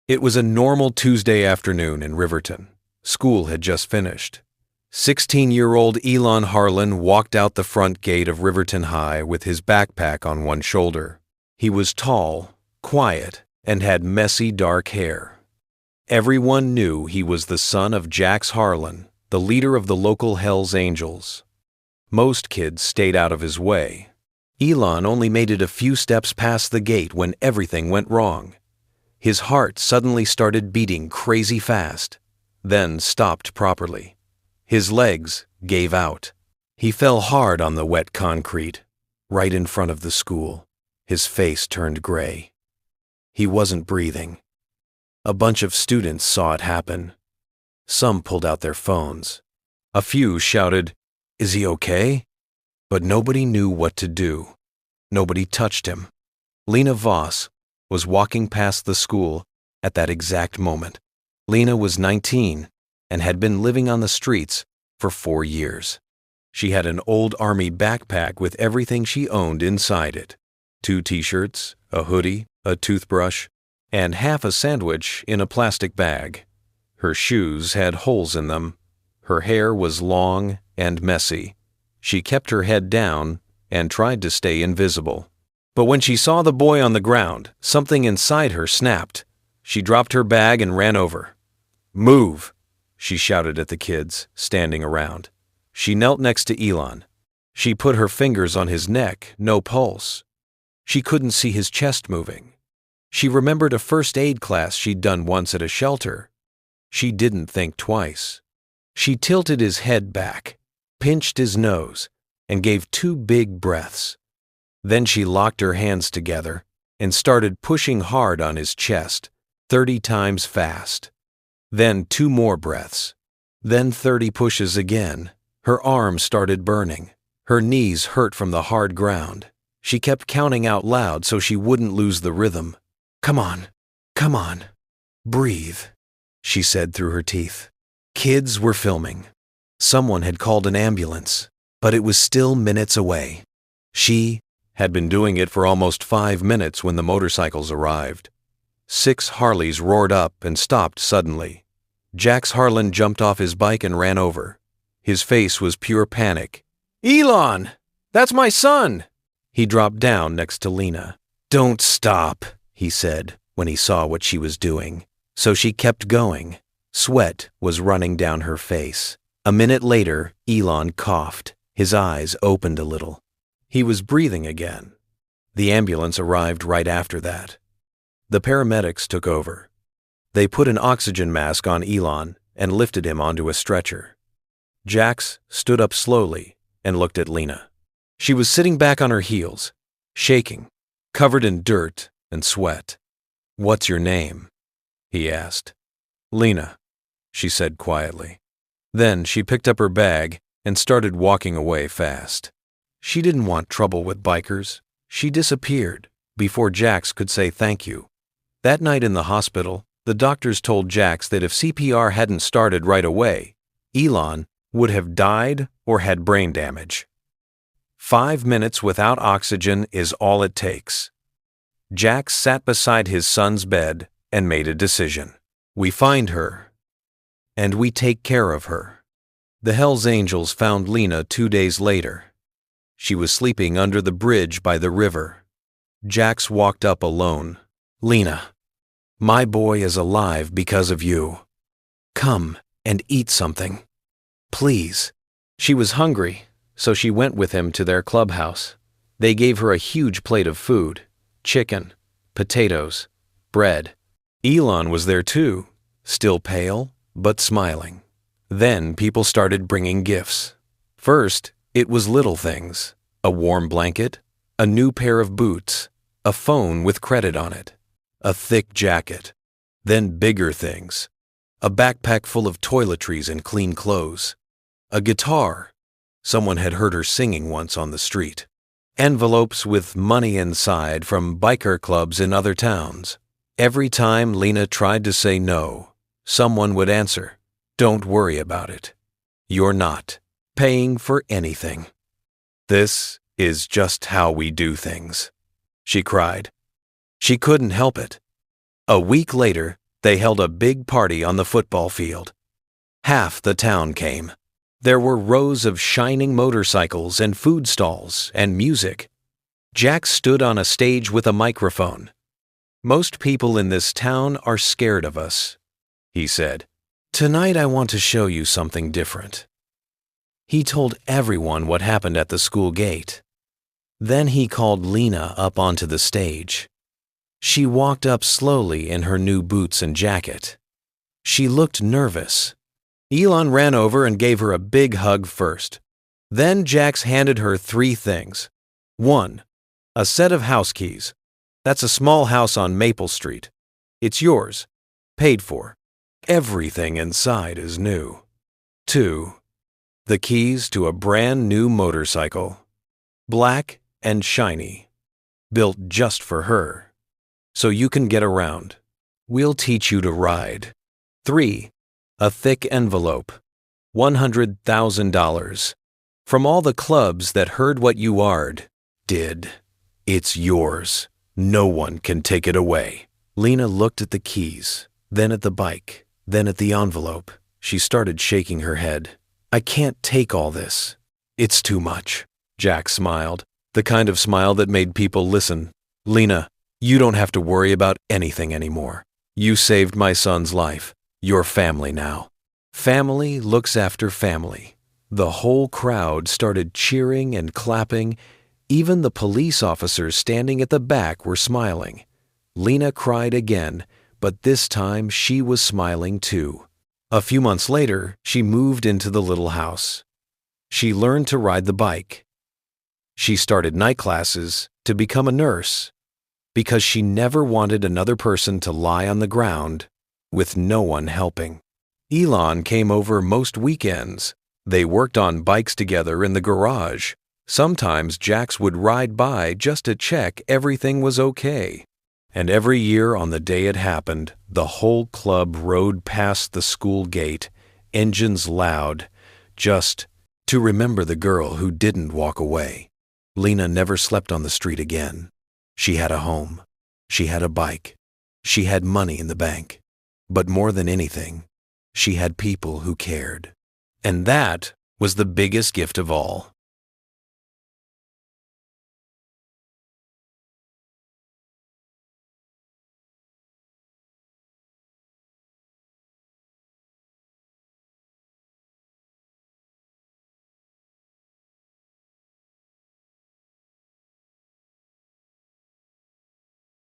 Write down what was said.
It was a normal Tuesday afternoon in Riverton. School had just finished. 16-year-old Elon Harlan walked out the front gate of Riverton High with his backpack on one shoulder. He was tall, quiet, and had messy dark hair. Everyone knew he was the son of Jax Harlan, the leader of the local Hells Angels. Most kids stayed out of his way. Elon only made it a few steps past the gate when everything went wrong. His heart suddenly started beating crazy fast, then stopped properly. His legs gave out. He fell hard on the wet concrete, right in front of the school. His face turned gray. He wasn't breathing. A bunch of students saw it happen. Some pulled out their phones. A few shouted, "Is he okay?" But nobody knew what to do. Nobody touched him. Lena Voss was walking past the school at that exact moment. Lena was 19 and had been living on the streets for 4 years. She had an old army backpack with everything she owned inside it: 2 t-shirts, a hoodie, a toothbrush, and half a sandwich in a plastic bag. Her shoes had holes in them. Her hair was long and messy. She kept her head down and tried to stay invisible. But when she saw the boy on the ground, something inside her snapped. She dropped her bag and ran over. "Move!" she shouted at the kids standing around. She knelt next to Elon. She put her fingers on his neck, no pulse. She couldn't see his chest moving. She remembered a first aid class she'd done once at a shelter. She didn't think twice. She tilted his head back, pinched his nose, and gave 2 big breaths. Then she locked her hands together and started pushing hard on his chest, 30 times fast. Then 2 more breaths. Then 30 pushes again. Her arms started burning. Her knees hurt from the hard ground. She kept counting out loud so she wouldn't lose the rhythm. "Come on, come on, breathe," she said through her teeth. Kids were filming. Someone had called an ambulance, but it was still minutes away. She had been doing it for almost 5 minutes when the motorcycles arrived. 6 Harleys roared up and stopped suddenly. Jax Harlan jumped off his bike and ran over. His face was pure panic. "Elon! That's my son!" He dropped down next to Lena. "Don't stop," he said when he saw what she was doing. So she kept going. Sweat was running down her face. A minute later, Elon coughed. His eyes opened a little. He was breathing again. The ambulance arrived right after that. The paramedics took over. They put an oxygen mask on Elon and lifted him onto a stretcher. Jax stood up slowly and looked at Lena. She was sitting back on her heels, shaking, covered in dirt and sweat. "What's your name?" he asked. "Lena," she said quietly. Then she picked up her bag and started walking away fast. She didn't want trouble with bikers. She disappeared before Jax could say thank you. That night in the hospital, the doctors told Jax that if CPR hadn't started right away, Elon would have died or had brain damage. 5 minutes without oxygen is all it takes. Jax sat beside his son's bed and made a decision. We find her, and we take care of her. The Hells Angels found Lena 2 days later. She was sleeping under the bridge by the river. Jax walked up alone. "Lena, my boy is alive because of you. Come and eat something. Please." She was hungry, so she went with him to their clubhouse. They gave her a huge plate of food: chicken, potatoes, bread. Elon was there too, still pale, but smiling. Then people started bringing gifts. First, it was little things: a warm blanket, a new pair of boots, a phone with credit on it, a thick jacket. Then bigger things: a backpack full of toiletries and clean clothes, a guitar. Someone had heard her singing once on the street. Envelopes with money inside from biker clubs in other towns. Every time Lena tried to say no, someone would answer, "Don't worry about it. You're not paying for anything. This is just how we do things," she cried. She couldn't help it. A week later, They held a big party on the football field. Half the town came. There were rows of shining motorcycles and food stalls and music. Jax stood on a stage with a microphone. "Most people in this town are scared of us," he said. "Tonight I want to show you something different." He told everyone what happened at the school gate. Then he called Lena up onto the stage. She walked up slowly in her new boots and jacket. She looked nervous. Elon ran over and gave her a big hug first. Then Jax handed her 3 things. 1. A set of house keys. That's a small house on Maple Street. It's yours. Paid for. Everything inside is new. 2. The keys to a brand new motorcycle. Black and shiny. Built just for her. So you can get around. We'll teach you to ride. 3. A thick envelope. $100,000. From all the clubs that heard what you did. It's yours. No one can take it away. Lena looked at the keys, then at the bike, then at the envelope. She started shaking her head. "I can't take all this. It's too much." Jax smiled, the kind of smile that made people listen. "Lena, you don't have to worry about anything anymore. You saved my son's life. You're family now." Family looks after family. The whole crowd started cheering and clapping. Even the police officers standing at the back were smiling. Lena cried again, but this time she was smiling too. A few months later, she moved into the little house. She learned to ride the bike. She started night classes to become a nurse because she never wanted another person to lie on the ground with no one helping. Elon came over most weekends. They worked on bikes together in the garage. Sometimes Jax would ride by just to check everything was okay. And every year on the day it happened, the whole club rode past the school gate, engines loud, just to remember the girl who didn't walk away. Lena never slept on the street again. She had a home. She had a bike. She had money in the bank. But more than anything, she had people who cared. And that was the biggest gift of all.